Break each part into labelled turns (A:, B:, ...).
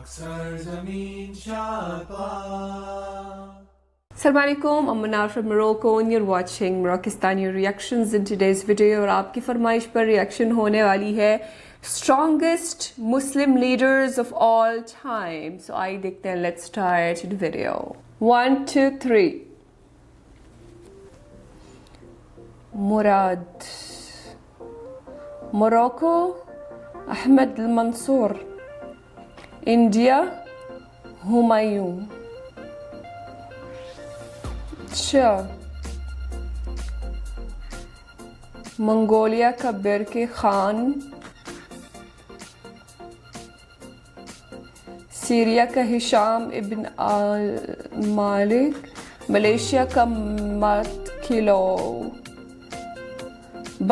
A: Assalamu alaikum, I'm Manar from Morocco and you're watching Moroccistani reactions in today's video और आपकी फरमाइश पर reaction होने वाली है strongest Muslim leaders of all time. So आइए देखते हैं, let's start the video. 1, 2, 3. Murad, Morocco, Ahmed al-Mansour. India, Humayun. अच्छा, मंगोलिया का बेरके खान, सीरिया का हिशाम इब्न अल मालिक, मलेशिया का मतकिलो,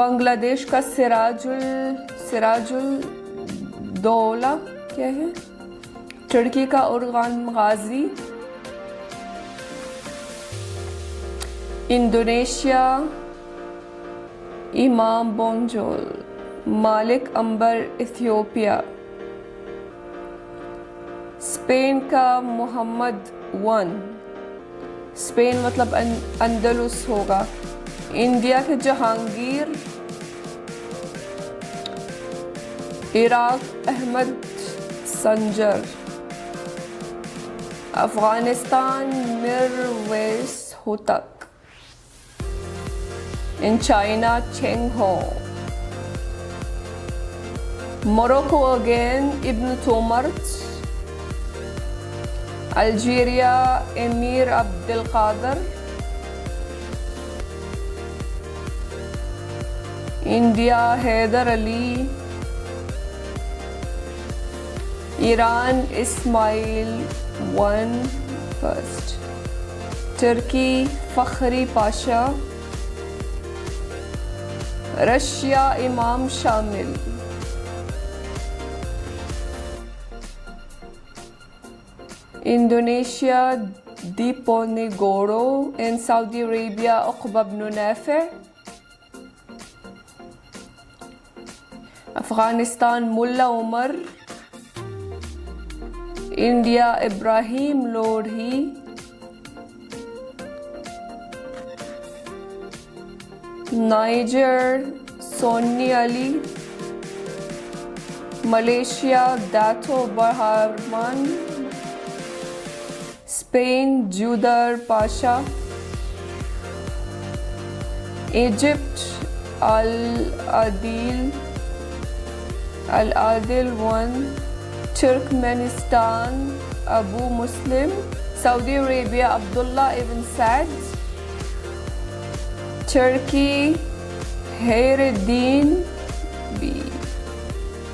A: बांग्लादेश का सिराजुल दौला क्या है, तुर्की का उर्गान गाजी, इंडोनेशिया इमाम बोंजोल, मालिक अंबर इथियोपिया, स्पेन का मोहम्मद वन, स्पेन मतलब अंदलुस होगा, इंडिया के Jahangir, Iraq Ahmad Sanjar, Afghanistan Mirwais Hotak, in China, Cheng Ho, Morocco again, Ibn Tomart, Algeria, Emir Abdel Qadir, India, Haider Ali, Iran, Ismail I, Turkey, Fakhri Pasha, Russia Imam Shamil, Indonesia Diponegoro, in Saudi Arabia Uqba ibn Nafi, Afghanistan Mullah Omar, India Ibrahim Lodi, Niger Sonni Ali, Malaysia Dato Bahaman, Spain Judar Pasha, Egypt Al Adil one, Turkmenistan Abu Muslim, Saudi Arabia Abdullah ibn Saud, Turkey, Hayreddin B,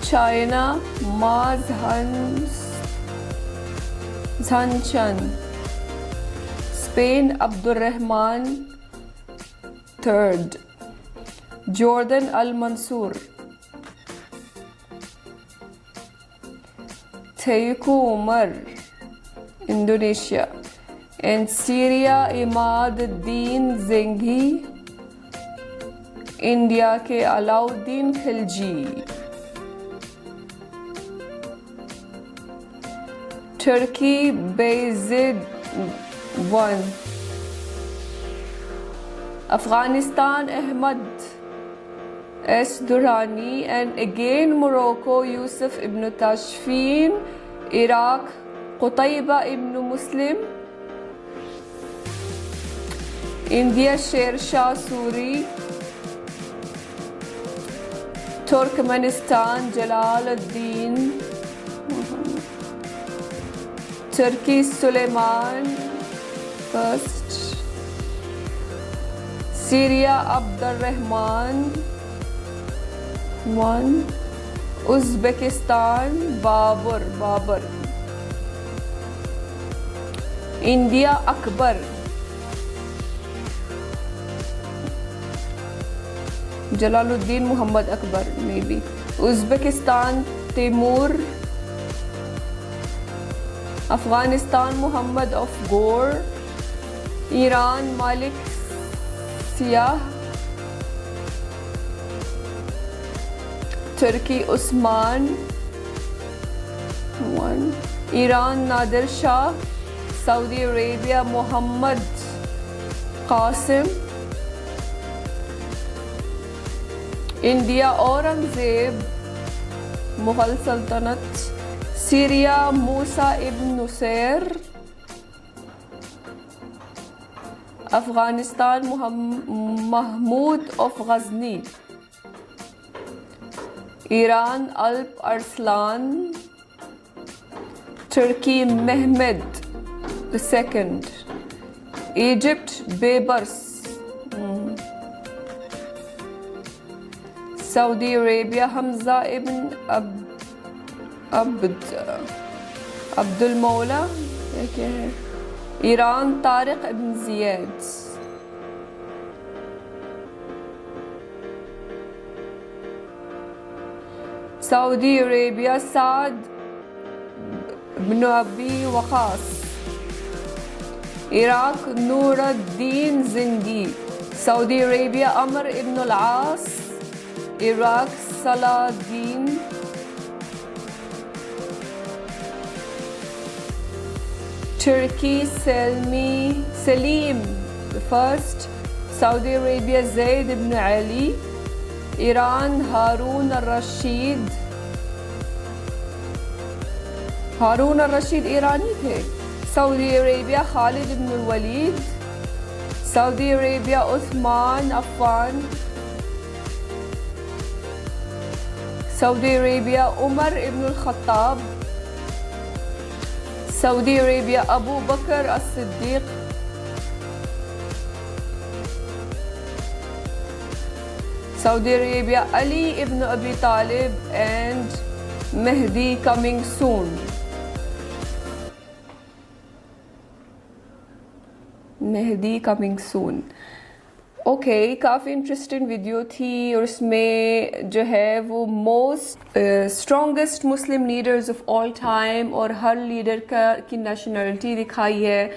A: China, Ma Zhanshan, Spain, Abdurrahman III, Jordan Al-Mansur, Teuku Umar, Indonesia, and Syria, Imad ad-Din Zengi, India के Alauddin Khilji, Turkey Bayezid one, Afghanistan Ahmad S Durrani, and again Morocco Yusuf ibn Tashfin, Iraq Qutaiba ibn Muslim, India Shershah Suri, Turkmenistan Jalaluddin, Turkey Suleiman first, Syria Abdurrahman one, Uzbekistan Babur, India Akbar, Jalaluddin Mohammad Akbar maybe, Uzbekistan Timur, Afghanistan Mohammad of Ghor, Iran Malik Siyah, Turkey Osman 1 Iran Nadir Shah, Saudi Arabia Muhammad Qasim, India Aurangzeb Mughal सल्तनत, Syria Musa ibn Nusair, Afghanistan Mahmud of Ghazni, Iran Alp Arslan, तुर्की Mehmed the second, Egypt Baybars, Saudi Arabia Hamza ibn Abdul Maula, क्या है, Iran Tariq ibn Ziyad, Saudi Arabia Saad bin Abi Waqqas, Iraq Nuruddin Zengi, Saudi Arabia Amr ibn al-As, Iraq Saladin, तुर्की Selim first, Saudi Arabia Zaid ibn Ali, Iran Harun al-Rashid, Harun al-Rashid ईरानी थे, Saudi Arabia Khalid ibn Walid, Saudi Arabia Usman Affan, Saudi Arabia Umar ibn Khattab, Saudi Arabia Abu Bakr as-Siddiq, Saudi Arabia Ali ibn Abi Talib and Mehdi coming soon, Mehdi coming soon. Okay, काफ़ी interesting video थी और इसमें जो है वो most strongest Muslim leaders of all time और हर leader की नेशनलिटी दिखाई है।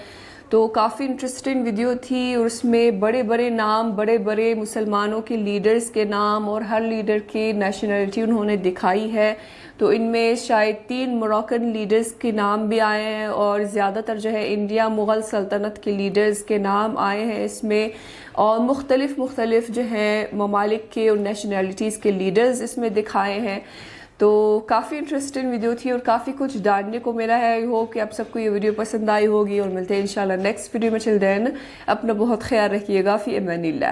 A: तो काफ़ी इंटरेस्टिंग वीडियो थी और उसमें बड़े बड़े नाम, बड़े बड़े मुसलमानों के लीडर्स के नाम और हर लीडर की नेशनलिटी उन्होंने दिखाई है। तो इनमें शायद 3 मोरक्कन लीडर्स के नाम भी आए हैं और ज़्यादातर जो है इंडिया मुग़ल सल्तनत के लीडर्स के नाम आए हैं इसमें, और मुख्तलिफ जो हैं ममालिक के और नेशनलिटीज़ के लीडर्स इसमें दिखाए हैं। तो काफ़ी इंटरेस्टिंग वीडियो थी और काफ़ी कुछ जानने को मिला है। आई होप कि आप सबको ये वीडियो पसंद आई होगी और मिलते हैं इंशाल्लाह नेक्स्ट वीडियो में। चिल देन अपना बहुत ख्याल रखिएगा। फ़ी अमानिल्लाह।